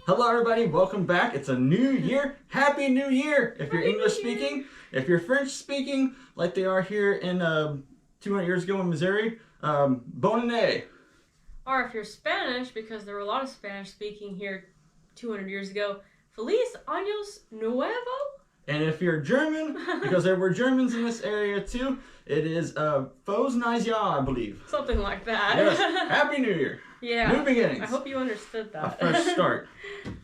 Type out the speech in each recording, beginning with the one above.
Hello everybody, welcome back. It's a new year. Happy New Year if you're English speaking. If you're French speaking, like they are here in 200 years ago in Missouri, bonne année. Or if you're Spanish, because there were a lot of Spanish speaking here 200 years ago, Feliz Años Nuevo. And if you're German, because there were Germans in this area too, it is Frohes Neues Jahr, I believe. Something like that. Yes, Happy New Year. Yeah. New beginnings. I hope you understood that. A fresh start.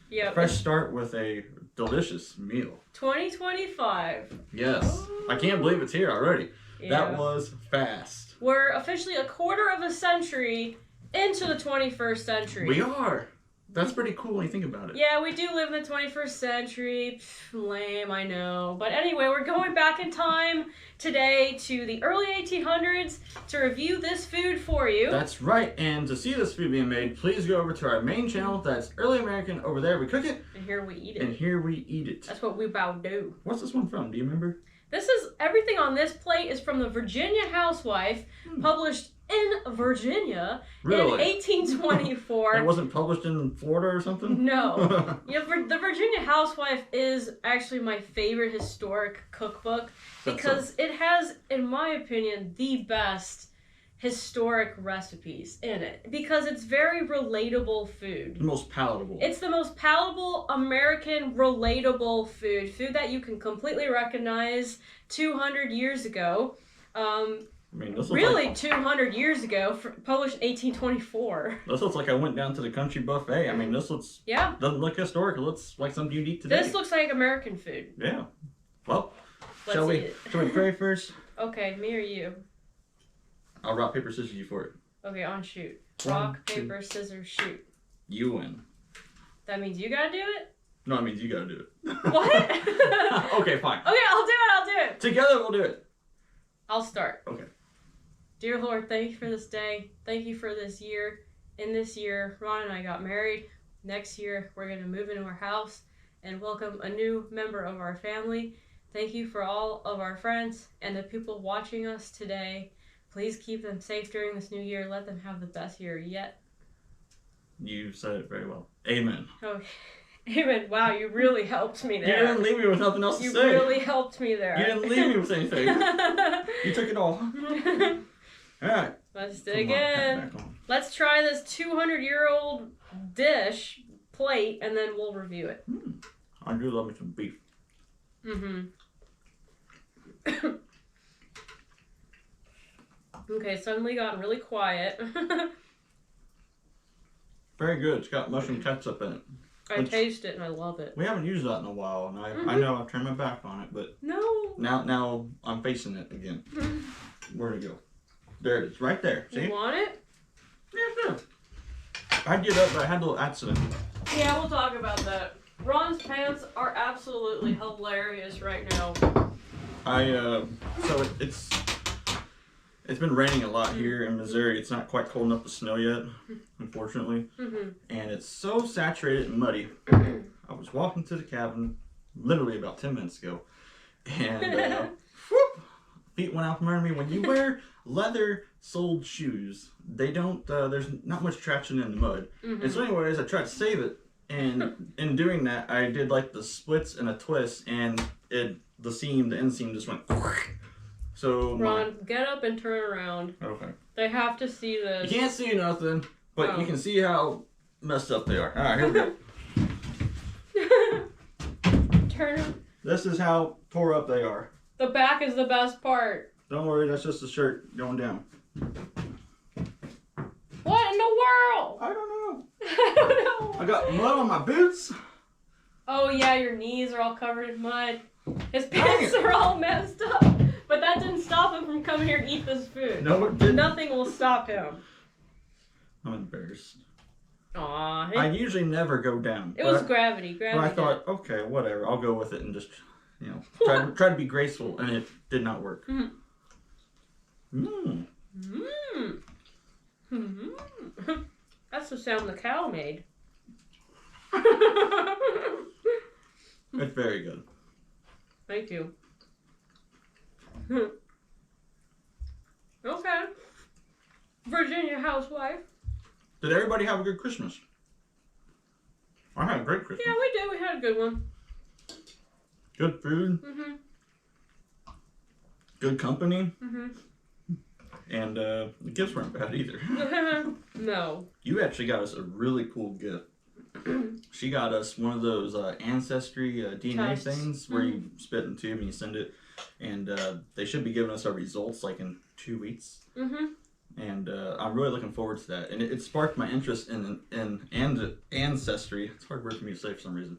Yep. A fresh start with a delicious meal. 2025. Yes. I can't believe it's here already. Yeah. That was fast. We're officially a quarter of a century into the 21st century. We are. That's pretty cool when you think about it. Yeah, we do live in the 21st century. Lame, I know. But anyway, we're going back in time today to the early 1800s to review this food for you. That's right. And to see this food being made, please go over to our main channel. That's Early American. Over there, we cook it. And here we eat it. And here we eat it. That's what we about do. What's this one from? Do you remember? This is, everything on this plate is from the Virginia Housewife, published in Virginia in 1824. It wasn't published in Florida or something? No. Yeah, the Virginia Housewife is actually my favorite historic cookbook because it has, in my opinion, the best historic recipes in it because it's very relatable food. The most palatable. It's the most palatable American relatable food that you can completely recognize 200 years ago. I mean, this really, like, 200 years ago, published in 1824. This looks like I went down to the country buffet. I mean, this looks doesn't look historic. It looks like something you'd eat today. This looks like American food. Yeah. Well, Let's shall eat we pray first? Okay, me or you? I'll rock, paper, scissors you for it. Okay, on shoot. Rock, paper, scissors, shoot. You win. That means you gotta do it? No, it means you gotta do it. What? Okay, fine. Okay, I'll do it. Together we'll do it. I'll start. Okay. Dear Lord, thank you for this day. Thank you for this year. In this year, Ron and I got married. Next year, we're going to move into our house and welcome a new member of our family. Thank you for all of our friends and the people watching us today. Please keep them safe during this new year. Let them have the best year yet. You said it very well. Amen. Okay. Amen. Wow, you really helped me there. You didn't leave me with nothing else to say. You really helped me there. You didn't leave me with anything. You took it all. All right. Let's dig in. Let's try this 200-year-old dish plate, and then we'll review it. I do love me some beef. Okay, suddenly got really quiet. Very good. It's got mushroom ketchup in it. I taste it and I love it. We haven't used that in a while, and I know I've turned my back on it, but now I'm facing it again. Where'd it go? There it is, right there. See? You want it? Yeah, sure. I did up, but I had a little accident. Yeah, we'll talk about that. Ron's pants are absolutely hilarious right now. So it's been raining a lot here in Missouri. It's not quite cold enough to snow yet, unfortunately. And it's so saturated and muddy. I was walking to the cabin literally about 10 minutes ago, and whoop, feet went out from under me. When you wear leather-soled shoes, they don't. There's not much traction in the mud. And so, anyways, I tried to save it, and in doing that, I did like the splits and a twist, and the inseam just went. So Ron, get up and turn around. Okay. They have to see this. You can't see nothing, but you can see how messed up they are. All right, here we go. Turn. This is how tore up they are. The back is the best part. Don't worry, that's just the shirt going down. What in the world? I don't know. I don't know. I got mud on my boots. Oh yeah, your knees are all covered in mud. His pants are all messed up. But that didn't stop him from coming here to eat this food. No, it didn't. Nothing will stop him. I'm embarrassed. Aw. I usually never go down. It was gravity. But I thought, okay, whatever. I'll go with it and just, try to be graceful, and it did not work. That's the sound the cow made. It's very good. Thank you. Okay. Virginia Housewife. Did everybody have a good Christmas? I had a great great Christmas. Yeah, we did. We had a good one. Good food. Mm-hmm. Good company. Mm-hmm. And the gifts weren't bad either. No. You actually got us a really cool gift. She got us one of those ancestry DNA Tests. things where you spit in a tube and you send it. And they should be giving us our results like in 2 weeks. Mm-hmm. And I'm really looking forward to that. And it sparked my interest in ancestry. It's a hard word for me to say for some reason.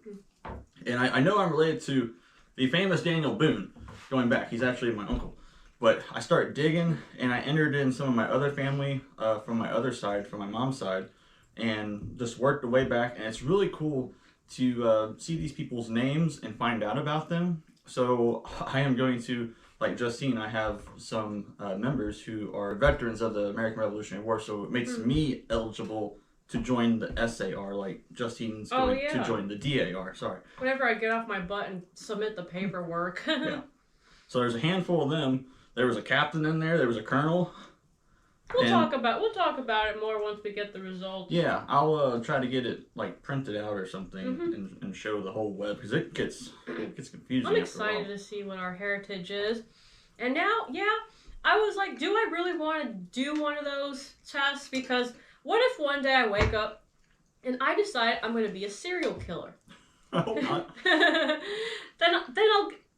And I know I'm related to the famous Daniel Boone, going back. He's actually my uncle. But I started digging, and I entered in some of my other family from my other side, from my mom's side, and just worked the way back. And it's really cool to see these people's names and find out about them. So I am going to, like Justine, I have some members who are veterans of the American Revolutionary War, so it makes me eligible to join the SAR, like Justine's going to join the DAR, sorry. Whenever I get off my butt and submit the paperwork. Yeah. So there's a handful of them. There was a captain in there, there was a colonel. We'll talk about it more once we get the results. Yeah, I'll try to get it like printed out or something and show the whole web because it gets confusing. I'm excited to see what our heritage is. And now, I was like, do I really want to do one of those tests? Because what if one day I wake up and I decide I'm going to be a serial killer? Then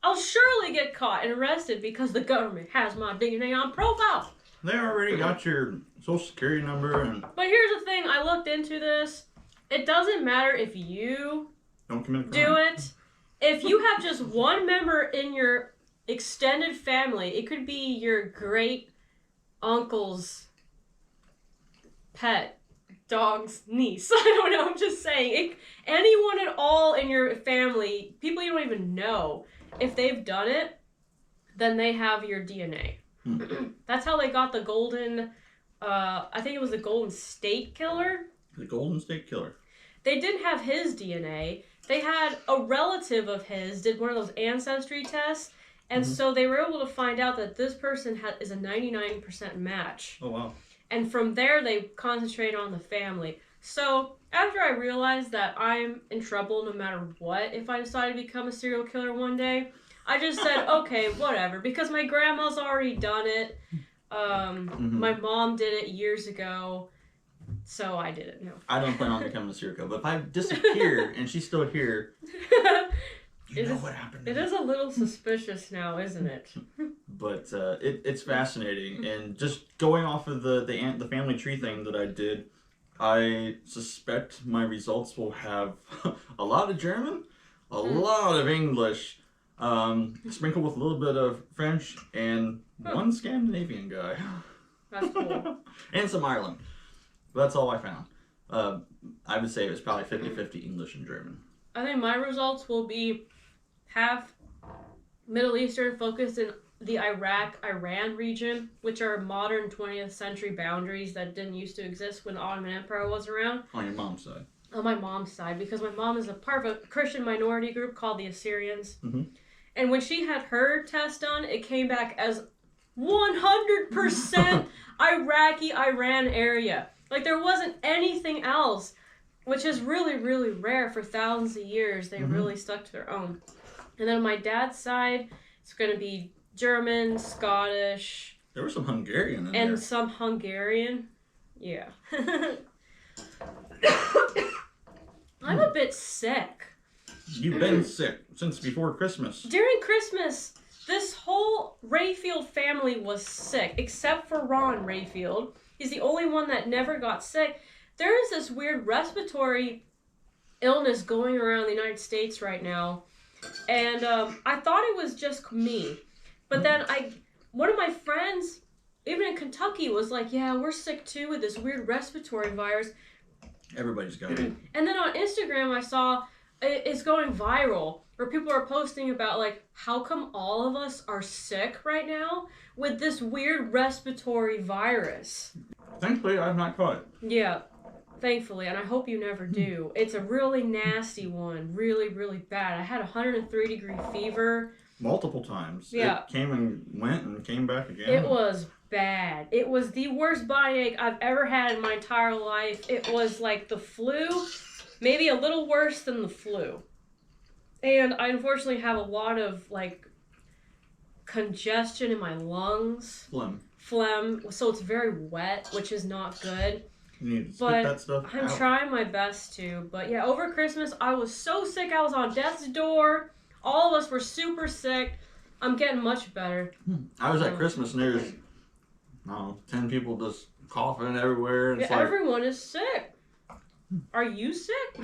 I'll surely get caught and arrested because the government has my DNA on profile. They already got your social security number But here's the thing, I looked into this. It doesn't matter if you don't commit a crime. do it. If you have just one member in your extended family, it could be your great uncle's pet dog's niece. I don't know, I'm just saying. Anyone at all in your family, people you don't even know, if they've done it, then they have your DNA. That's how they got the golden, I think it was the Golden State Killer. The Golden State Killer. They didn't have his DNA. They had a relative of his did one of those ancestry tests, and so they were able to find out that this person is a 99% match. Oh, wow. And from there, they concentrate on the family. So after I realized that I'm in trouble no matter what, if I decide to become a serial killer one day, I just said, okay, whatever, because my grandma's already done it. My mom did it years ago, so I did it. No. I don't plan on becoming a serial killer, but if I disappear and she's still here, you know what happened. It is a little suspicious now, isn't it? But it's fascinating, and just going off of the family tree thing that I did, I suspect my results will have a lot of German, a lot of English, sprinkled with a little bit of French, and one Scandinavian guy. That's cool. And some Ireland. That's all I found. I would say it was probably 50-50 English and German. I think my results will be half Middle Eastern, focused in the Iraq-Iran region, which are modern 20th century boundaries that didn't used to exist when the Ottoman Empire was around. On your mom's side. On my mom's side, because my mom is a part of a Christian minority group called the Assyrians. And when she had her test done, it came back as 100% Iraqi-Iran area. Like, there wasn't anything else, which is really, really rare for thousands of years. They really stuck to their own. And then on my dad's side, it's going to be German, Scottish. There was some Hungarian in there. And some Hungarian. Yeah. I'm a bit sick. You've been sick since before Christmas. During Christmas, this whole Rayfield family was sick, except for Ron Rayfield. He's the only one that never got sick. There is this weird respiratory illness going around the United States right now. And I thought it was just me. But then one of my friends, even in Kentucky, was like, yeah, we're sick too with this weird respiratory virus. Everybody's got it. And then on Instagram, I saw it's going viral, where people are posting about, like, how come all of us are sick right now with this weird respiratory virus? Thankfully, I've not caught it. Yeah, thankfully, and I hope you never do. It's a really nasty one, really, really bad. I had 103-degree fever. Multiple times. Yeah. It came and went and came back again. It was bad. It was the worst body ache I've ever had in my entire life. It was like the flu maybe a little worse than the flu. And I unfortunately have a lot of, like, congestion in my lungs. Phlegm. So it's very wet, which is not good. You need to spit that stuff I'm out. trying my best to. But yeah, over Christmas, I was so sick. I was on death's door. All of us were super sick. I'm getting much better. I was at Christmas and there's, 10 people just coughing everywhere. And yeah, it's like, everyone is sick. Are you sick?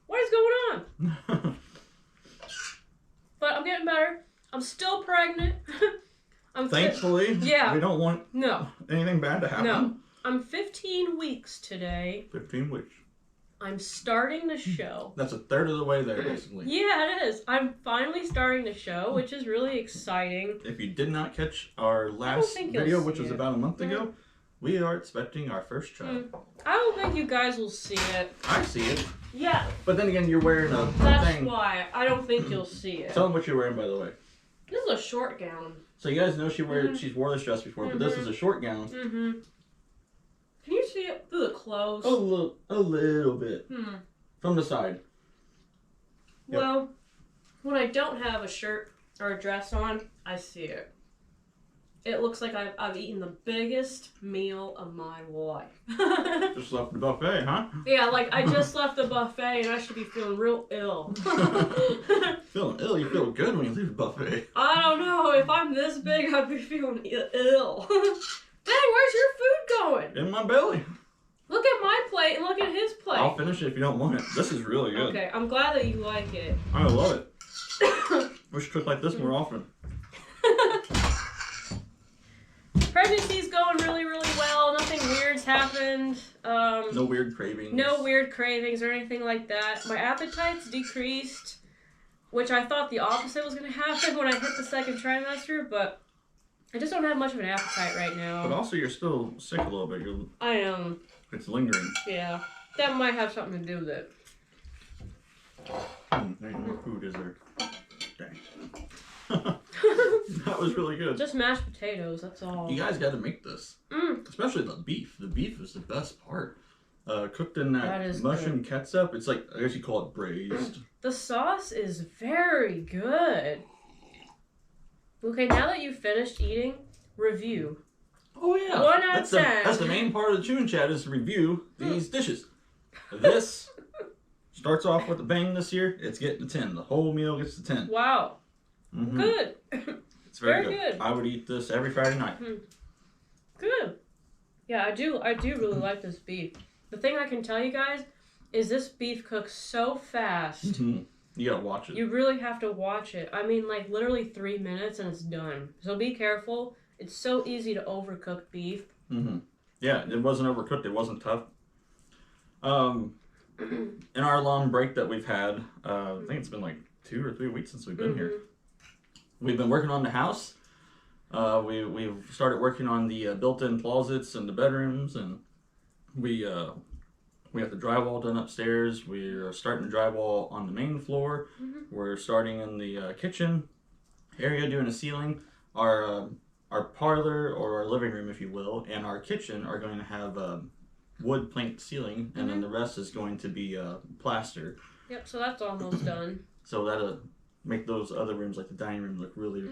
What is going on? But I'm getting better. I'm still pregnant. Thankfully, yeah. we don't want anything bad to happen. No. I'm 15 weeks today. 15 weeks. I'm starting the show. That's a third of the way there, basically. Yeah, it is. I'm finally starting the show, which is really exciting. If you did not catch our last video, which was about a month ago, we are expecting our first child. I don't think you guys will see it. I see it. Yeah. But then again, you're wearing a That's thing. why. I don't think you'll see it. Tell them what you're wearing, by the way. This is a short gown. So you guys know she's wore this dress before, but this is a short gown. Mm-hmm. Can you see it through the clothes? A little bit. From the side. Yep. Well, when I don't have a shirt or a dress on, I see it. It looks like I've eaten the biggest meal of my life. Just left the buffet, huh? Yeah, like I just left the buffet and I should be feeling real ill. Feeling ill? You feel good when you leave the buffet. I don't know. If I'm this big, I'd be feeling ill. Dang, where's your food going? In my belly. Look at my plate and look at his plate. I'll finish it if you don't want it. This is really good. Okay, I'm glad that you like it. I love it. We should cook like this more often. Pregnancy's going really, really well. Nothing weird's happened. No weird cravings. No weird cravings or anything like that. My appetite's decreased, which I thought the opposite was going to happen when I hit the second trimester, but I just don't have much of an appetite right now. But also, you're still sick a little bit. I am. It's lingering. Yeah. That might have something to do with it. There ain't no food, is there? Dang. That was really good. Just mashed potatoes, that's all. You guys got to make this. Especially the beef. The beef is the best part. Cooked in that mushroom ketchup. It's like, I guess you call it braised. The sauce is very good. Okay, now that you've finished eating, review. Oh yeah. 1 out of 10. That's the main part of the Chewin' Chat is to review these dishes. This starts off with a bang this year. It's getting a 10. The whole meal gets a 10. Wow. Mm-hmm. Good. It's very good. I would eat this every Friday night. Good. Yeah, I do really like this beef. The thing I can tell you guys is this beef cooks so fast. Mm-hmm. You gotta watch it. You really have to watch it. I mean, like, literally 3 minutes and it's done. So be careful. It's so easy to overcook beef. Mm-hmm. Yeah, it wasn't overcooked. It wasn't tough. In our long break that we've had, I think it's been like 2 or 3 weeks since we've been here. We've been working on the house. We've started working on the built-in closets and the bedrooms, and we have the drywall done upstairs. We're starting the drywall on the main floor. We're starting in the kitchen area, doing a ceiling. Our parlor, or our living room, if you will, and our kitchen are going to have wood plank ceiling, and then the rest is going to be plaster. Yep, so that's almost done. So that'll make those other rooms, like the dining room, look really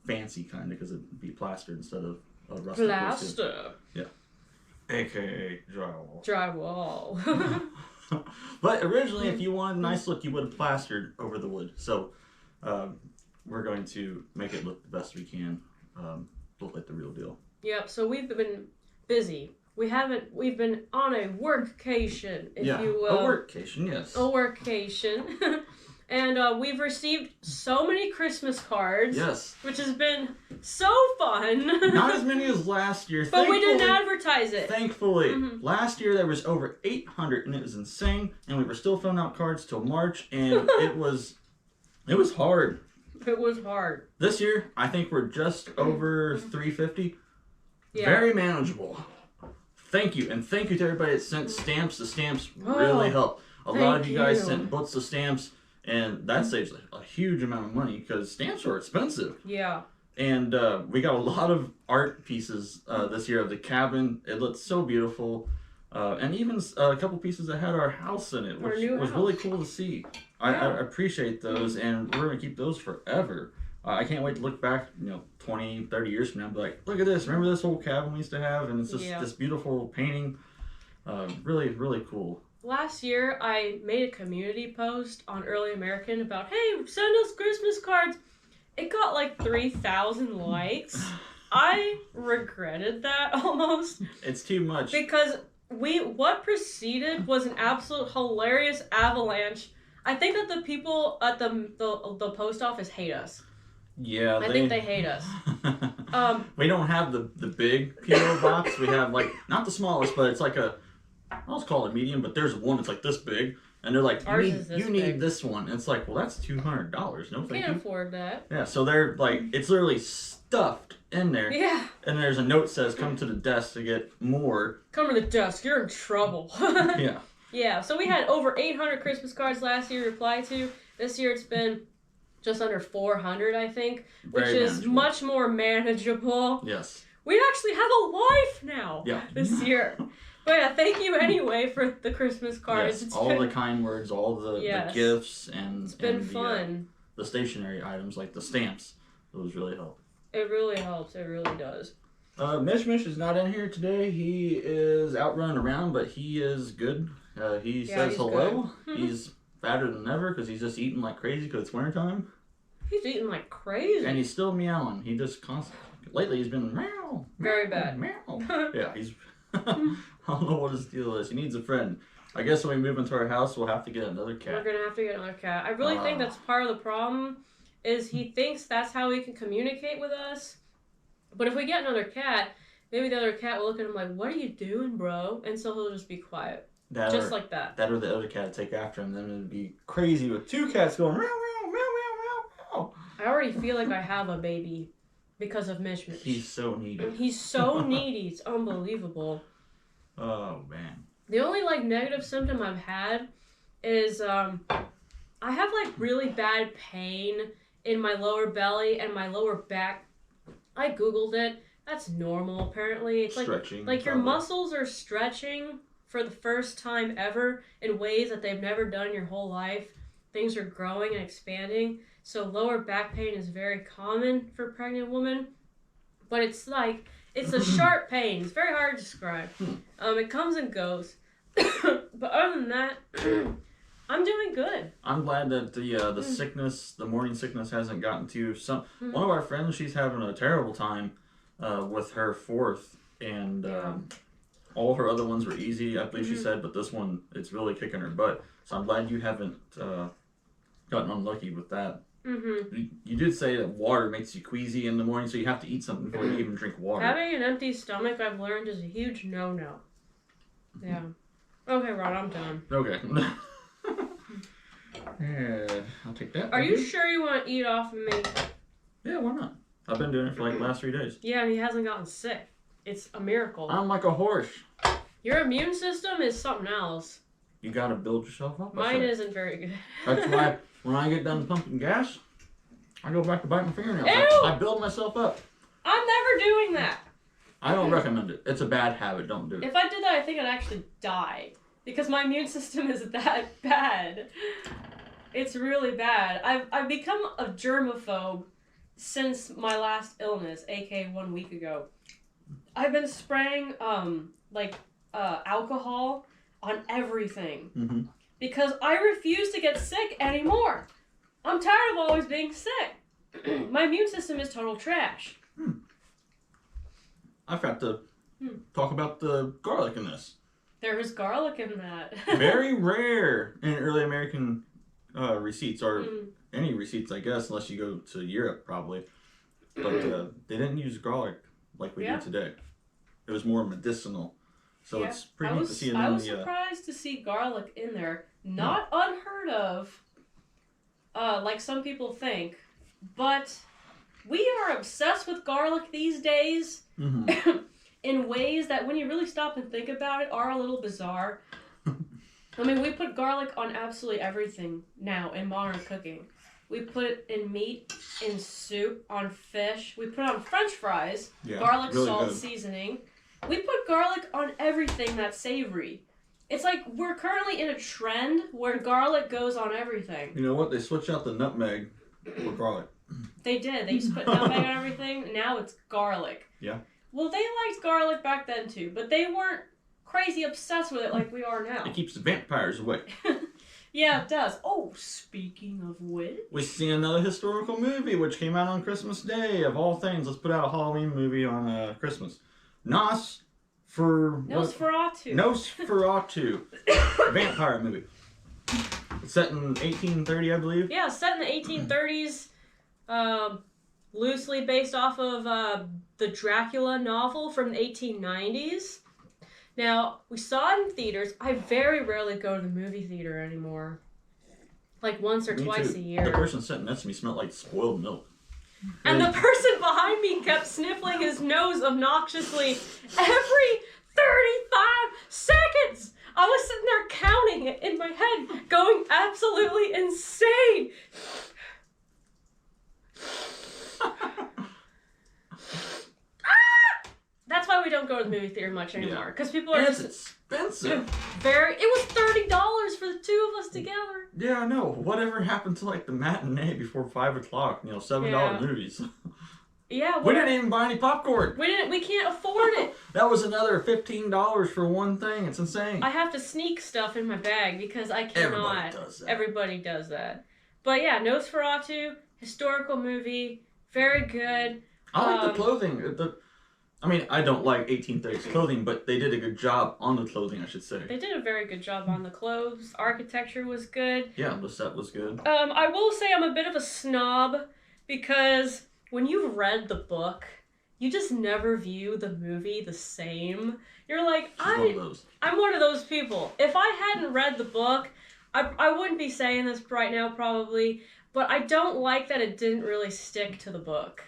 fancy, kind of, because it'd be plastered instead of rustic. Plaster. Yeah. AKA drywall. Drywall. But originally, if you wanted a nice look, you would have plastered over the wood. So we're going to make it look the best we can, look like the real deal. Yep, so we've been busy. We've been on a workcation, if you will. A workcation, yes. A workcation. And we've received so many Christmas cards. Yes. Which has been so fun. Not as many as last year. But we didn't advertise it. Thankfully. Last year there was over 800 and it was insane. And we were still filling out cards till March, and it was hard. It was hard. This year, I think we're just over 350. Yeah. Very manageable. Thank you. And thank you to everybody that sent stamps. The stamps really help. A lot of you guys sent books of stamps. And that saves a huge amount of money because stamps are expensive. Yeah. And we got a lot of art pieces this year of the cabin. It looks so beautiful. And even a couple pieces that had our house in it, which was really cool to see. I appreciate those, and we're going to keep those forever. I can't wait to look back, 20, 30 years from now and be like, look at this. Remember this whole cabin we used to have? And it's just this beautiful painting. Really, really cool. Last year, I made a community post on Early American about, hey, send us Christmas cards. It got like 3,000 likes. I regretted that almost. It's too much. Because what preceded was an absolute hilarious avalanche. I think that the people at the post office hate us. Yeah, I think they hate us. We don't have the big PO box. We have not the smallest, but it's like I'll call it medium. But there's one that's like this big, and they're like, you need this one. And it's like, well, that's $200. No, thank you. Can't afford that. Yeah, so they're like, it's literally stuffed in there. Yeah. And there's a note that says, come to the desk to get more. Come to the desk. You're in trouble. Yeah. Yeah. So we had over 800 Christmas cards last year to reply to. This year it's been just under 400, I think, which is much more manageable. Yes. We actually have a life now this year. But yeah, thank you anyway for the Christmas cards. Yes, all the kind words, all the gifts, and it's been fun. The stationary items like the stamps. Those really help. It really helps. It really does. Mish is not in here today. He is out running around, but he is good. He says hello. He's fatter than ever because he's just eating like crazy because it's wintertime. He's eating like crazy. And he's still meowing. He just constantly... Lately he's been meow. Very bad. Meow. Yeah, he's... I don't know what his deal is. He needs a friend. I guess when we move into our house, we'll have to get another cat. We're going to have to get another cat. I really think that's part of the problem is he thinks that's how he can communicate with us. But if we get another cat, maybe the other cat will look at him like, what are you doing, bro? And so he'll just be quiet. Like that. That or the other cat take after him. Then it'd be crazy with two cats going meow, meow, meow, meow, meow. I already feel like I have a baby because of Mish. He's so needy. He's so needy. It's unbelievable. Oh, man. The only, negative symptom I've had is I have, really bad pain in my lower belly and my lower back. I Googled it. That's normal, apparently. It's stretching. Your muscles are stretching for the first time ever in ways that they've never done in your whole life. Things are growing and expanding. So lower back pain is very common for a pregnant woman. But it's a sharp pain. It's very hard to describe. It comes and goes. But other than that, I'm doing good. I'm glad that the sickness, the morning sickness hasn't gotten to you. One of our friends, she's having a terrible time with her fourth. And all her other ones were easy, I believe she said. But this one, it's really kicking her butt. So I'm glad you haven't gotten unlucky with that. Mm-hmm. You did say that water makes you queasy in the morning, so you have to eat something before you even drink water. Having an empty stomach, I've learned, is a huge no-no. Yeah. Okay, Ron, I'm done. Okay. Yeah, I'll take that. Are you sure you want to eat off of me? Yeah, why not? I've been doing it for the last 3 days. Yeah, and he hasn't gotten sick. It's a miracle. I'm like a horse. Your immune system is something else. You gotta build yourself up. Mine isn't very good. That's why when I get done pumping gas, I go back to biting my fingernails. I build myself up. I'm never doing that. I don't recommend it. It's a bad habit. Don't do it. If I did that, I think I'd actually die. Because my immune system is that bad. It's really bad. I've become a germaphobe since my last illness, aka 1 week ago. I've been spraying alcohol on everything because I refuse to get sick anymore. I'm tired of always being sick. My immune system is total trash. I've got to talk about the garlic in this. There is garlic in that. Very rare in early American receipts, or any receipts, I guess, unless you go to Europe, probably. But they didn't use garlic like we do today. It was more medicinal. So it's pretty neat to see it in the... I was surprised to see garlic in there. Not unheard of, like some people think. But we are obsessed with garlic these days in ways that, when you really stop and think about it, are a little bizarre. I mean, we put garlic on absolutely everything now in modern cooking. We put it in meat, in soup, on fish. We put it on French fries, garlic, really salt, seasoning. We put garlic on everything that's savory. It's like we're currently in a trend where garlic goes on everything. You know what? They switched out the nutmeg for garlic. They did. They used to put nutmeg on everything. Now it's garlic. Yeah. Well, they liked garlic back then too, but they weren't crazy obsessed with it like we are now. It keeps the vampires away. Yeah, it does. Oh, speaking of which... We see another historical movie which came out on Christmas Day, of all things. Let's put out a Halloween movie on Christmas. Nosferatu. Vampire movie. It's set in 1830, I believe. Yeah, set in the 1830s. Loosely based off of the Dracula novel from the 1890s. Now, we saw it in theaters. I very rarely go to the movie theater anymore. Like once or twice a year. The person sitting next to me smelled like spoiled milk. And the person behind me kept sniffling his nose obnoxiously every 35 seconds. I was sitting there counting it in my head, going absolutely insane. That's why we don't go to the movie theater much anymore. Because people are just expensive. It was $30 for the two of us together. Yeah, I know. Whatever happened to like the matinee before 5 o'clock? You know, $7 movies. Yeah, we didn't even buy any popcorn. We can't afford it. That was another $15 for one thing. It's insane. I have to sneak stuff in my bag because I cannot. Everybody does that. But yeah, Nosferatu, historical movie, very good. I like the clothing. I mean, I don't like 1830s clothing, but they did a good job on the clothing, I should say. They did a very good job on the clothes. Architecture was good. Yeah, the set was good. I will say I'm a bit of a snob because when you've read the book, you just never view the movie the same. You're like, I'm one of those people. If I hadn't read the book, I wouldn't be saying this right now probably, but I don't like that it didn't really stick to the book.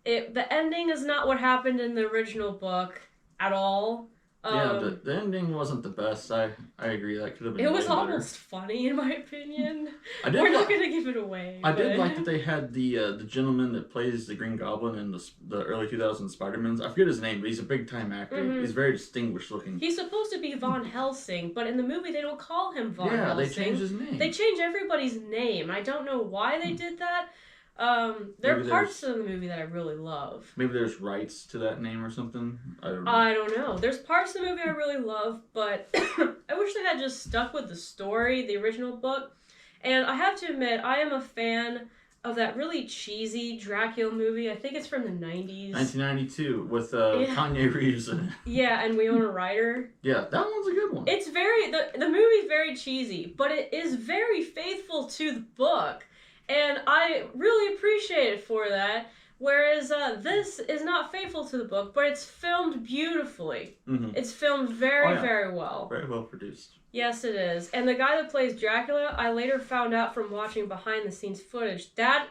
The ending is not what happened in the original book at all. The ending wasn't the best. I agree. That could have been. It was almost funny, in my opinion. We're not going to give it away. I did like that they had the gentleman that plays the Green Goblin in the early 2000s Spider-Mans. I forget his name, but he's a big time actor. Mm-hmm. He's very distinguished looking. He's supposed to be Von Helsing, but in the movie they don't call him Von Helsing. Yeah, they changed his name. They changed everybody's name. I don't know why they did that. There are parts of the movie that I really love. Maybe there's rights to that name or something. I don't know. There's parts of the movie I really love, but I wish they had just stuck with the story, the original book. And I have to admit, I am a fan of that really cheesy Dracula movie. I think it's from the 90s. 1992 with Kanye Reeves in it. Yeah, and Winona Ryder. Yeah, that one's a good one. It's the movie's very cheesy, but it is very faithful to the book. And I really appreciate it for that. Whereas this is not faithful to the book, but it's filmed beautifully. Mm-hmm. It's filmed very, very well. Very well produced. Yes, it is. And the guy that plays Dracula, I later found out from watching behind-the-scenes footage, that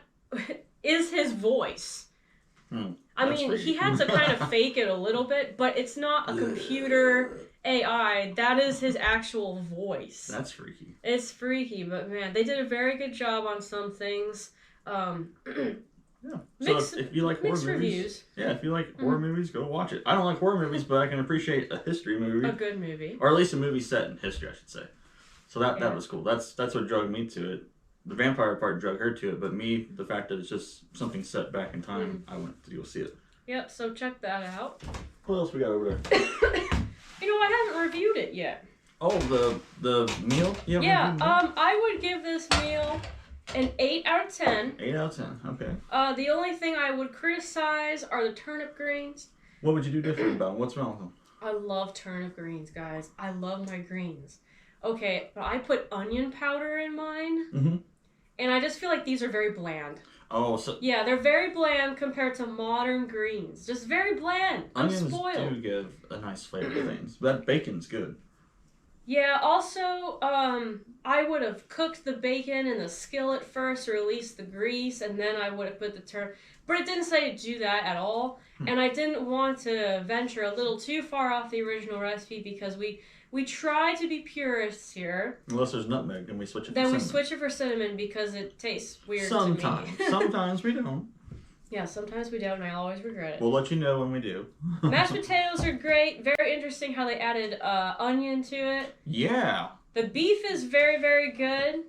is his voice. I mean, he had to kind of fake it a little bit, but it's not a computer AI. That is his actual voice. That's freaky. It's freaky, but man, they did a very good job on some things. Yeah. So if you like horror movies, if you like horror movies, go watch it. I don't like horror movies, but I can appreciate a history movie. A good movie. Or at least a movie set in history, I should say. So that was cool. That's what drug me to it. The vampire part drug her to it, but me, the fact that it's just something set back in time, I went to go see it. Yep, so check that out. What else we got over there? You know, I haven't reviewed it yet. Oh, the meal? I would give this meal an 8 out of 10. 8 out of 10, okay. The only thing I would criticize are the turnip greens. What would you do different about them? What's wrong with them? I love turnip greens, guys. I love my greens. Okay, but I put onion powder in mine. Mm-hmm. And I just feel like these are very bland. Oh, so... Yeah, they're very bland compared to modern greens. Just very bland. Onions I'm spoiled. Do give a nice flavor to things. That bacon's good. Yeah, also, I would have cooked the bacon in the skillet first, release the grease, and then I would have put the turnip. But it didn't say to do that at all. And I didn't want to venture a little too far off the original recipe because we try to be purists here. Unless there's nutmeg, then we switch it for cinnamon. cinnamon. Then we switch it for cinnamon because it tastes weird to me. Sometimes we don't. Yeah, sometimes we don't, and I always regret it. We'll let you know when we do. Mashed potatoes are great. Very interesting how they added onion to it. Yeah. The beef is very, very good.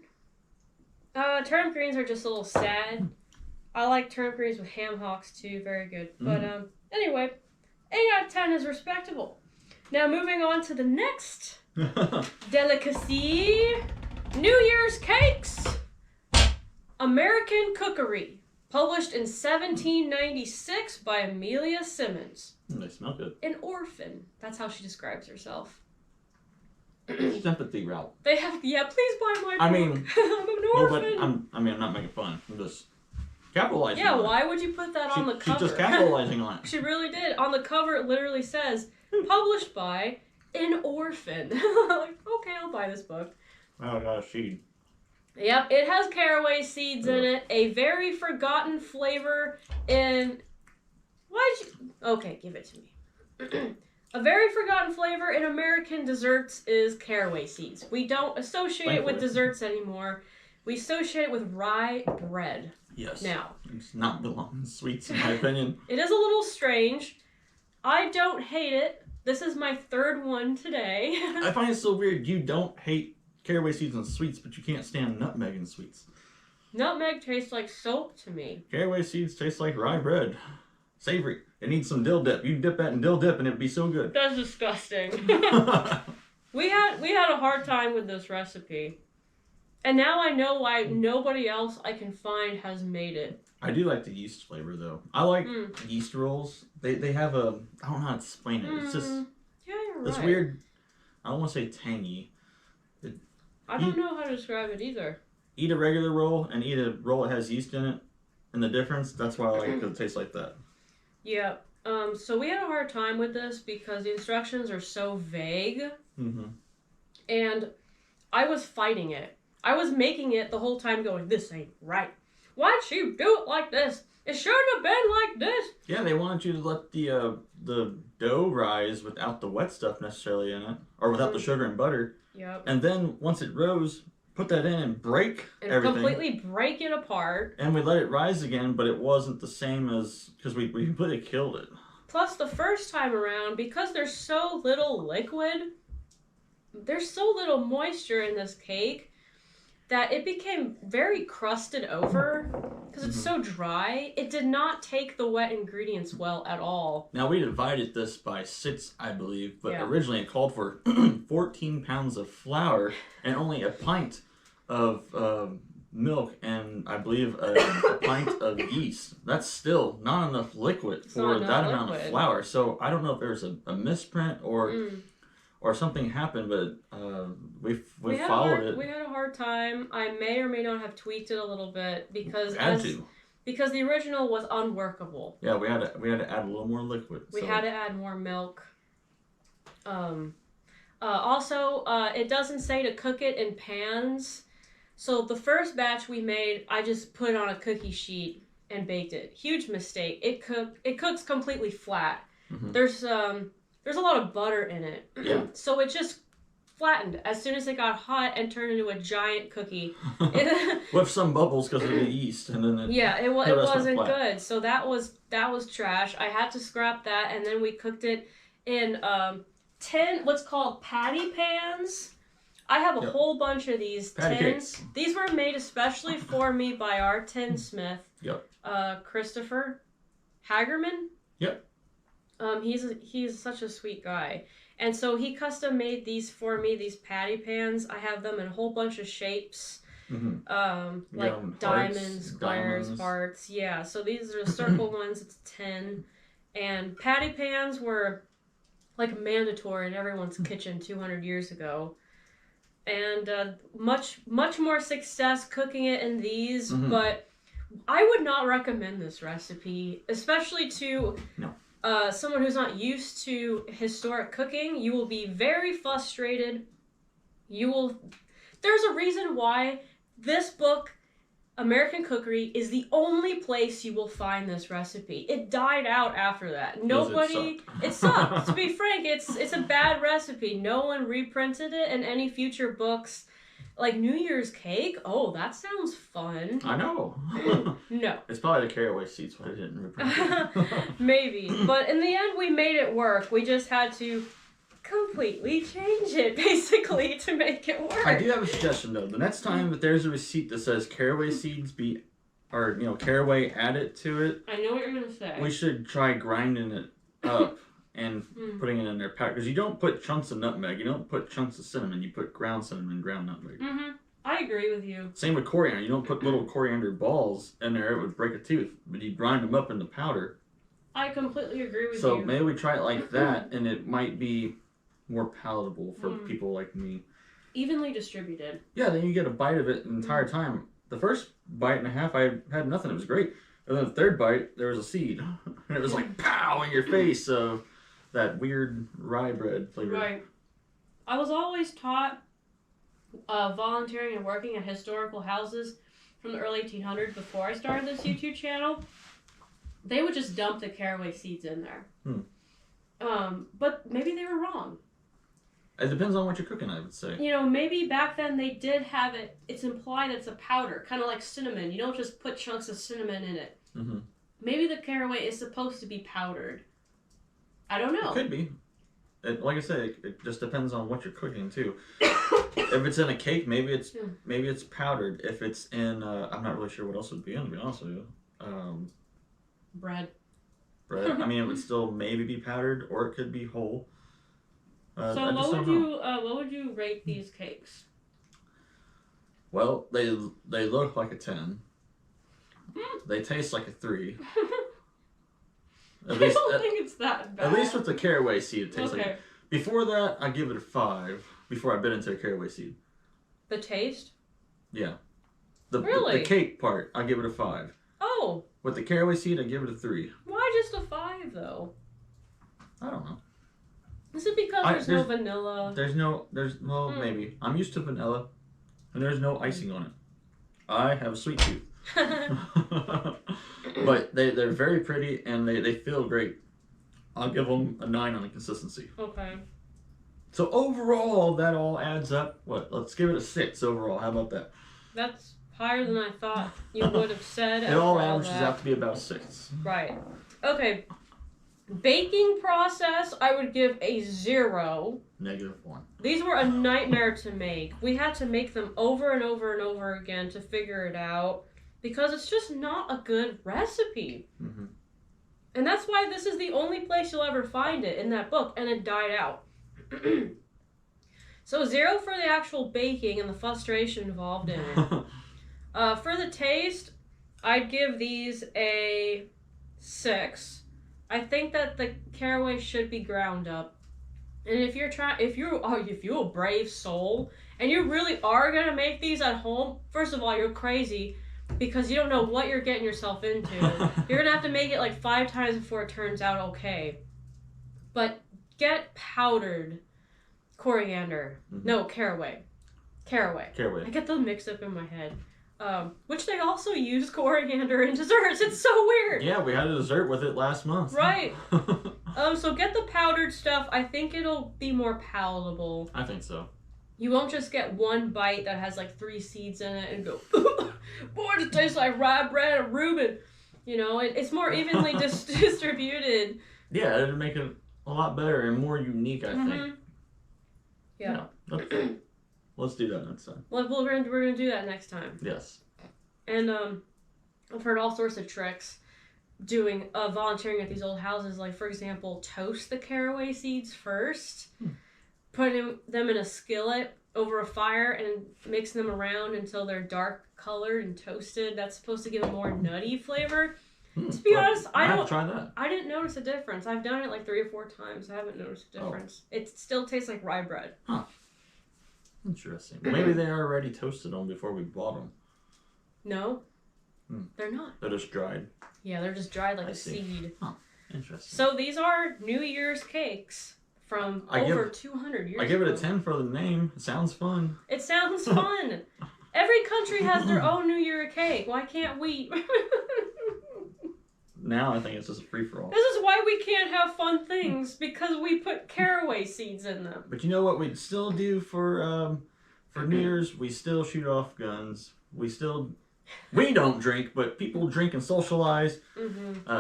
Turnip greens are just a little sad. I like turnip greens with ham hocks too. Very good. But anyway, 8 out of 10 is respectable. Now moving on to the next delicacy. New Year's cakes. American Cookery. Published in 1796 by Amelia Simmons. They smell good. An orphan. That's how she describes herself. Sympathy route. They have, please buy my book. I mean, I'm an orphan. But I'm not making fun. I'm just capitalizing. Yeah, on why it. would you put that on the cover? She's just capitalizing on it. She really did. On the cover, it literally says, published by an orphan. Like, okay, I'll buy this book. Oh gosh, she. Yep, it has caraway seeds in it. A very forgotten flavor in... Okay, give it to me. A very forgotten flavor in American desserts is caraway seeds. We don't associate it with desserts anymore. We associate it with rye bread. Yes. Now. It's not belong in sweets, in my opinion. It is a little strange. I don't hate it. This is my third one today. I find it so weird. You don't hate caraway seeds and sweets, but you can't stand nutmeg in sweets. Nutmeg tastes like soap to me. Caraway seeds taste like rye bread. Savory. It needs some dill dip. You dip that in dill dip and it'd be so good. That's disgusting. We had a hard time with this recipe. And now I know why nobody else I can find has made it. I do like the yeast flavor though. I like yeast rolls. They have a, I don't know how to explain it. It's just you're this right. weird, I don't want to say tangy. I don't know how to describe it either. Eat a regular roll and eat a roll that has yeast in it. And the difference, that's why I like it, because it tastes like that. Yeah. So we had a hard time with this because the instructions are so vague. Mm-hmm. And I was fighting it. I was making it the whole time going, this ain't right. Why'd she do it like this? It shouldn't have been like this. Yeah, they wanted you to let the dough rise without the wet stuff necessarily in it. Or without the sugar and butter. Yep. And then once it rose, put that in and break everything. Completely break it apart. And we let it rise again, but it wasn't the same as, because we completely killed it. Plus, the first time around, because there's so little liquid, there's so little moisture in this cake that it became very crusted over because it's so dry. It did not take the wet ingredients well at all. Now, we divided this by 6, I believe, but originally it called for 14 pounds of flour and only a pint of milk and, I believe, a pint of yeast. That's still not enough liquid for that amount of flour. So I don't know if there's a misprint or something happened, but we followed it. We had a hard time. I may or may not have tweaked it a little bit because the original was unworkable. Yeah, we had to add a little more liquid. We had to add more milk. Also, it doesn't say to cook it in pans. So the first batch we made, I just put it on a cookie sheet and baked it. Huge mistake. It cooks completely flat. Mm-hmm. There's a lot of butter in it. Yeah. So it just flattened as soon as it got hot and turned into a giant cookie. With some bubbles because of the yeast, and then it wasn't good. So that was trash. I had to scrap that, and then we cooked it in 10 what's called patty pans. I have a whole bunch of these patty tins. Cakes. These were made especially for me by our tinsmith. Yep. Christopher Hagerman. Yep. He's such a sweet guy. And so he custom made these for me, these patty pans. I have them in a whole bunch of shapes. Mm-hmm. Like diamonds, squares, hearts. Yeah, so these are the circle ones. It's 10. And patty pans were like mandatory in everyone's kitchen 200 years ago. And much more success cooking it in these, but I would not recommend this recipe, especially to someone who's not used to historic cooking. You will be very frustrated. There's a reason why this book, American Cookery, is the only place you will find this recipe. It died out after that. It sucked. To be frank, it's a bad recipe. No one reprinted it in any future books. Like New Year's cake? Oh, that sounds fun. I know. No. It's probably the caraway seeds why I didn't reprint it. Maybe. But in the end, we made it work. We just had to completely change it, basically, to make it work. I do have a suggestion, though. The next time that there's a receipt that says caraway seeds caraway added to it, I know what you're going to say. we should try grinding it up and putting it in their powder. Because you don't put chunks of nutmeg. You don't put chunks of cinnamon. You put ground cinnamon, ground nutmeg. Mm-hmm. I agree with you. Same with coriander. You don't put little coriander balls in there. It would break a tooth. But you grind them up into powder. I completely agree with you. So maybe we try it like that, and it might be more palatable for people like me. Evenly distributed. Yeah, then you get a bite of it the entire time. The first bite and a half, I had nothing. It was great. And then the third bite, there was a seed. And it was like, pow, in your face of that weird rye bread flavor. Right. I was always taught volunteering and working at historical houses from the early 1800s before I started this YouTube channel. They would just dump the caraway seeds in there. But maybe they were wrong. It depends on what you're cooking, I would say. You know, maybe back then they did have it. It's implied it's a powder, kind of like cinnamon. You don't just put chunks of cinnamon in it. Mm-hmm. Maybe the caraway is supposed to be powdered. I don't know. It could be. Like I said, it just depends on what you're cooking too. If it's in a cake, maybe it's powdered. If it's in, I'm not really sure what else it would be in, to be honest with you. Bread. I mean, it would still maybe be powdered, or it could be whole. So what would you rate these cakes? Well, they look like a 10. They taste like a 3. I don't think it's that bad. At least with the caraway seed, it tastes like. Before that, I give it a 5. Before I bit into a caraway seed. The taste? Yeah. Really? The cake part, I give it a 5. Oh. With the caraway seed, I give it a 3. Why just a 5 though? I don't know. Is it because there's no vanilla? Maybe. I'm used to vanilla, and there's no icing on it. I have a sweet tooth. But they're very pretty, and they feel great. I'll give them a 9 on the consistency. Okay. So overall, that all adds up. Let's give it a 6 overall. How about that? That's higher than I thought you would have said. It all averages out to be about 6. Right. Okay. Baking process, I would give a 0. -1. These were a nightmare to make. We had to make them over and over and over again to figure it out because it's just not a good recipe. Mm-hmm. And that's why this is the only place you'll ever find it in that book, and it died out. So 0 for the actual baking and the frustration involved in it. For the taste, I'd give these a 6. I think that the caraway should be ground up. And if you're a brave soul and you really are going to make these at home, first of all, you're crazy because you don't know what you're getting yourself into. You're going to have to make it like 5 times before it turns out okay. But get powdered coriander. Mm-hmm. No, caraway. I get them mixed up in my head. Which they also use coriander in desserts. It's so weird. Yeah, we had a dessert with it last month. Right. So get the powdered stuff. I think it'll be more palatable. I think so. You won't just get one bite that has like 3 seeds in it and go, boy, it tastes like rye bread and Reuben. You know, it's more evenly distributed. Yeah, it'll make it a lot better and more unique, I think. Yeah. Let's do that next time. Well, we're gonna do that next time. Yes. And I've heard all sorts of tricks doing volunteering at these old houses. Like, for example, toast the caraway seeds first, putting them in a skillet over a fire and mixing them around until they're dark colored and toasted. That's supposed to give a more nutty flavor. To be honest, I have to try that. I didn't notice a difference. I've done it like 3 or 4 times. I haven't noticed a difference. It still tastes like rye bread. Huh. Interesting. Maybe they already toasted them before we bought them. No, they're not. They're just dried. Yeah, they're just dried like a seed. Huh. Interesting. So these are New Year's cakes from over 200 years ago. I give it a 10 for the name. It sounds fun. It sounds fun. Every country has their own New Year cake. Why can't we? Now I think it's just a free-for-all. This is why we can't have fun things, because we put caraway seeds in them. But you know what we'd still do for For New Year's, we still shoot off guns. We don't drink, but people drink and socialize.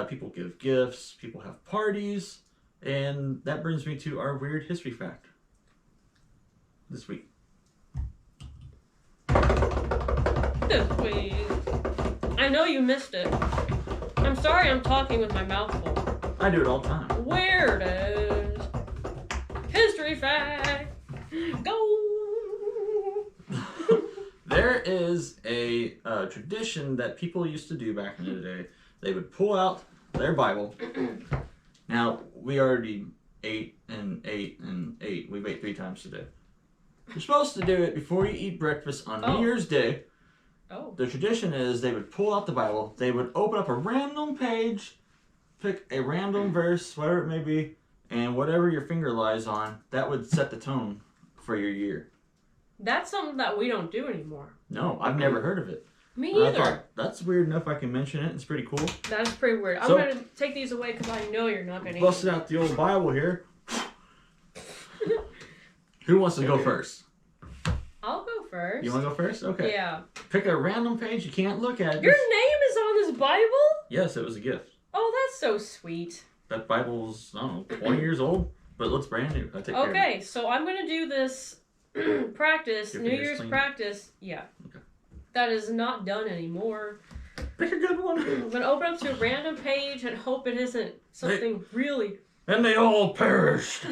People give gifts. People have parties. And that brings me to our weird history fact this week. I know you missed it. I'm sorry I'm talking with my mouth full. I do it all the time. Weirdest history fact. Go! There is a tradition that people used to do back in the day. They would pull out their Bible. Now, we already ate and ate and ate. We've ate 3 times today. You're supposed to do it before you eat breakfast on New Year's Day. The tradition is they would pull out the Bible. They would open up a random page, pick a random verse, whatever it may be, and whatever your finger lies on, that would set the tone for your year. That's something that we don't do anymore. No, I've never heard of it. Me either. I thought, that's weird enough I can mention it. It's pretty cool. That's pretty weird. I'm going to take these away because I know you're not going to busted out the old Bible here. Who wants to go first? I'll go first. You want to go first? Okay. Yeah. Pick a random page. You can't look at it. Your name is on this Bible? Yes, it was a gift. Oh, that's so sweet. That Bible's, I don't know, 20 years old, but it looks brand new. I take care of it. Okay, so I'm going to do this practice, New Year's practice. Yeah. Okay. That is not done anymore. Pick a good one. I'm going to open up to a random page and hope it isn't something really... And they all perished.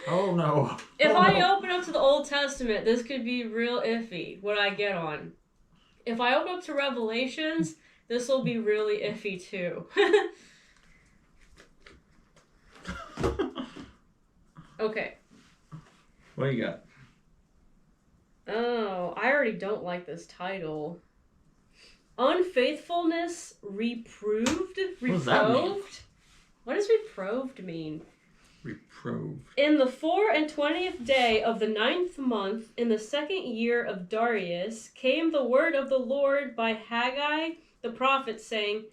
Oh, no. If I open up to the Old Testament, this could be real iffy, what I get on. If I open up to Revelations, this will be really iffy, too. Okay. What do you got? Oh, I already don't like this title. Unfaithfulness reproved? What does that mean? Reproved? What does reproved mean? Reproved. In the 24th day of the 9th month, in the 2nd year of Darius, came the word of the Lord by Haggai the prophet, saying,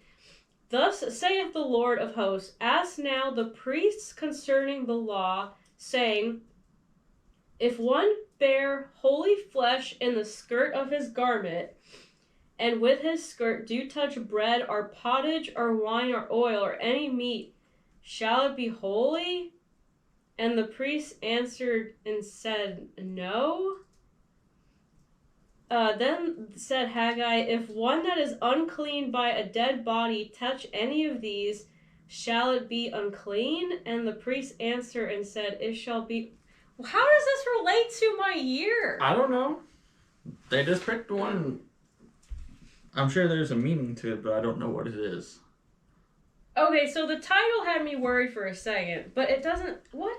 Thus saith the Lord of hosts, ask now the priests concerning the law, saying, If one bear holy flesh in the skirt of his garment, and with his skirt do touch bread or pottage or wine or oil or any meat, shall it be holy? And the priest answered and said, No. Then said Haggai, If one that is unclean by a dead body touch any of these, shall it be unclean? And the priest answered and said, It shall be... How does this relate to my year? I don't know. They just picked one. I'm sure there's a meaning to it, but I don't know what it is. Okay, so the title had me worried for a second, but it doesn't... What?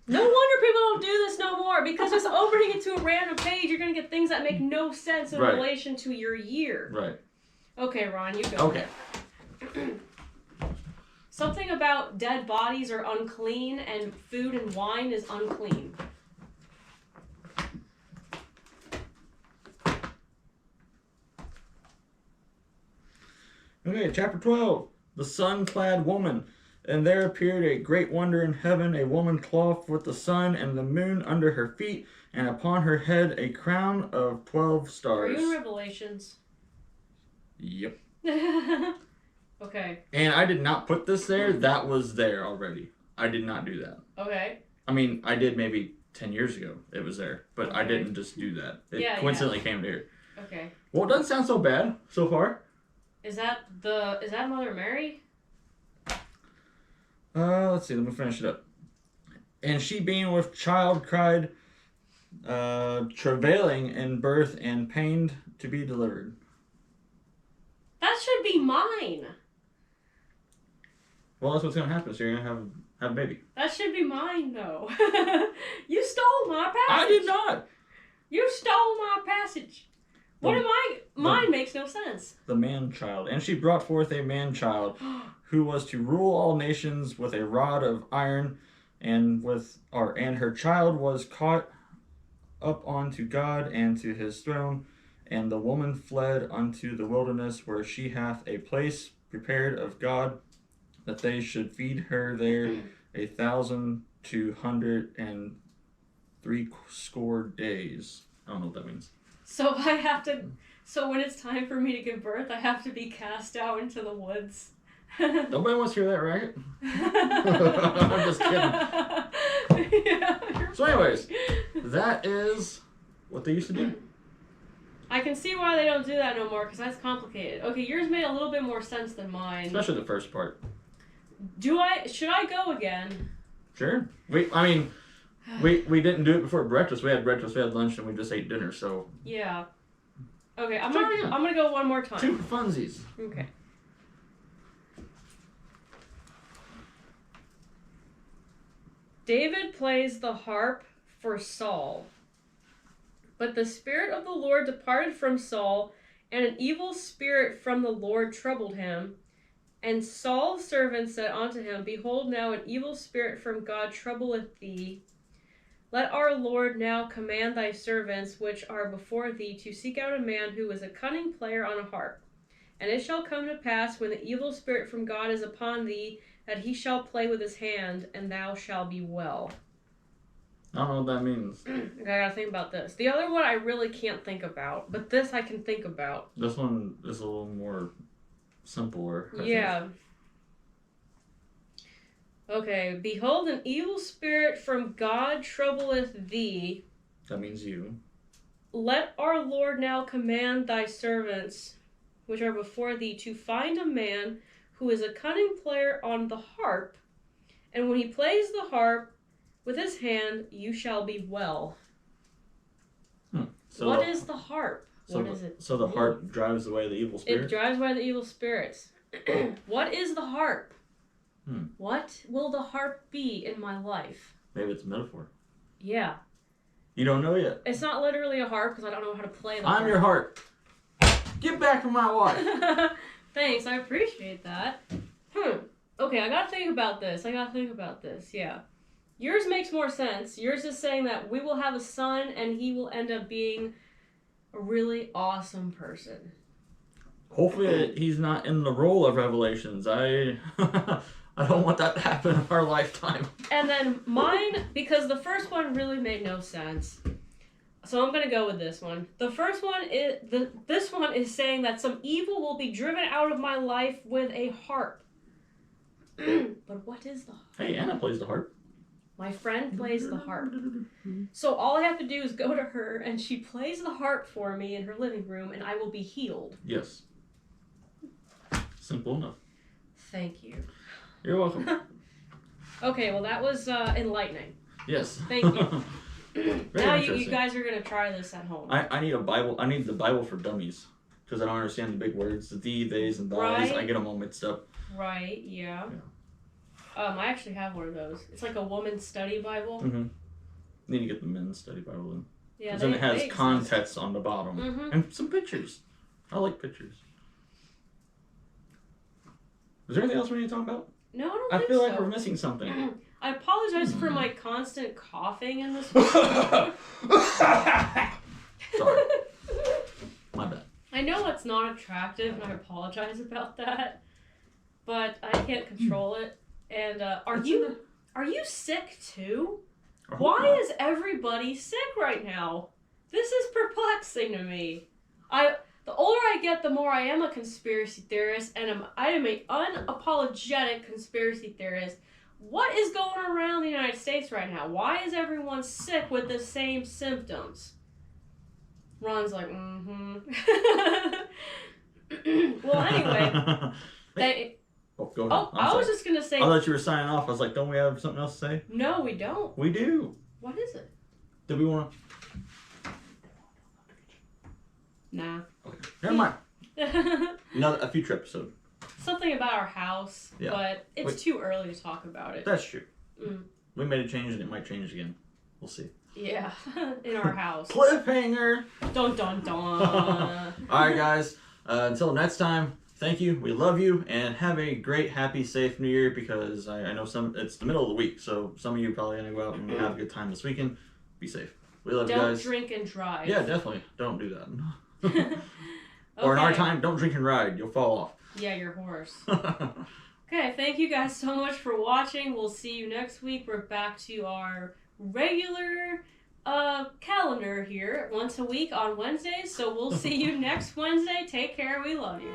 No wonder people don't do this no more, because just opening it to a random page, you're going to get things that make no sense in relation to your year. Right. Okay, Ron, you go. Okay. Something about dead bodies are unclean, and food and wine is unclean. Okay, chapter 12. The sun-clad woman. And there appeared a great wonder in heaven, a woman clothed with the sun and the moon under her feet, and upon her head a crown of 12 stars. Are you in Revelations? Yep. Okay. And I did not put this there. That was there already. I did not do that. Okay. I mean, I did maybe 10 years ago. It was there. But okay. I didn't just do that. It coincidentally came to here. Okay. Well, it doesn't sound so bad so far. Is that Mother Mary? Let's see. Let me finish it up. And she being with child cried, travailing in birth and pained to be delivered. That should be mine. Well, that's what's going to happen. So you're going to have a baby. That should be mine, though. You stole my passage. I did not. You stole my passage. What am I? Mine makes no sense. The man-child. And she brought forth a man-child who was to rule all nations with a rod of iron, and her child was caught up unto God and to his throne. And the woman fled unto the wilderness, where she hath a place prepared of God, that they should feed her there 1,260 60 days. I don't know what that means. So so when it's time for me to give birth, I have to be cast out into the woods. Nobody wants to hear that, right? I'm just kidding. Yeah, So anyways, that is what they used to do. I can see why they don't do that no more, because that's complicated. Okay, yours made a little bit more sense than mine. Especially the first part. Should I go again? Sure. We didn't do it before breakfast. We had breakfast, we had lunch, and we just ate dinner, so. Yeah. Okay, I'm Try again. gonna go one more time. 2 funsies. Okay. David plays the harp for Saul. But the Spirit of the Lord departed from Saul, and an evil spirit from the Lord troubled him. And Saul's servant said unto him, Behold, now an evil spirit from God troubleth thee. Let our Lord now command thy servants which are before thee to seek out a man who is a cunning player on a harp. And it shall come to pass, when the evil spirit from God is upon thee, that he shall play with his hand, and thou shalt be well. I don't know what that means. I gotta think about this. The other one I really can't think about, but this I can think about. This one is a little more simpler. I Yeah. Okay. Behold, an evil spirit from God troubleth thee. That means you. Let our Lord now command thy servants, which are before thee, to find a man who is a cunning player on the harp, and when he plays the harp with his hand, you shall be well. So what is the harp? What is it? So the harp drives away the evil spirit? It drives away the evil spirits. What is the harp? Hmm. What will the harp be in my life? Maybe it's a metaphor. Yeah. You don't know yet. It's not literally a harp because I don't know how to play the harp. I'm your harp. Get back from my wife. Thanks, I appreciate that. Okay, I gotta think about this. Yeah. Yours makes more sense. Yours is saying that we will have a son and he will end up being a really awesome person. Hopefully he's not in the role of Revelations. I don't want that to happen in our lifetime. And then mine, because the first one really made no sense. So I'm gonna go with this one. The first one is this one is saying that some evil will be driven out of my life with a harp. But what is the harp? Hey, Anna plays the harp. My friend plays the harp. So all I have to do is go to her and she plays the harp for me in her living room and I will be healed. Yes. Simple enough. Thank you. You're welcome. Okay, well that was enlightening. Yes. Thank you. Now you guys are going to try this at home. I need a Bible. I need the Bible for dummies. Because I don't understand the big words. The thee, theys, and thys. Right. I get them all mixed up. Right, yeah. I actually have one of those. It's like a woman's study Bible. Mm-hmm. Need to get the men's study Bible then. Yeah, because then it has context on the bottom. Mm-hmm. And some pictures. I like pictures. Is there anything else we need to talk about? No, I don't I think feel so. like we're missing something. I apologize for my constant coughing in this Sorry. My bad. I know it's not attractive, and I apologize about that. But I can't control it. And are you sick too? Why is everybody sick right now? This is perplexing to me. The older I get, the more I am a conspiracy theorist, and I am an unapologetic conspiracy theorist. What is going around the United States right now? Why is everyone sick with the same symptoms? Ron's like, Well, anyway. Go ahead. I was just going to say... I thought you were signing off. I was like, don't we have something else to say? No, we don't. We do. What is it? Do we want to... Nah. Okay. Never mind. A future episode. Something about our house, yeah. But it's too early to talk about it. That's true. We made a change and it might change again. We'll see. Yeah, in our house. Cliffhanger! Dun dun dun. Alright guys, until next time, thank you, we love you, and have a great, happy, safe New Year, because I know it's the middle of the week, so some of you are probably going to go out and have a good time this weekend. Be safe. We love you guys. Don't drink and drive. Yeah, definitely. Don't do that. Or in our time, don't drink and ride. You'll fall off. Yeah, your horse. Okay, thank you guys so much for watching. We'll see you next week. We're back to our regular calendar here once a week on Wednesdays. So we'll see you next Wednesday. Take care. We love you.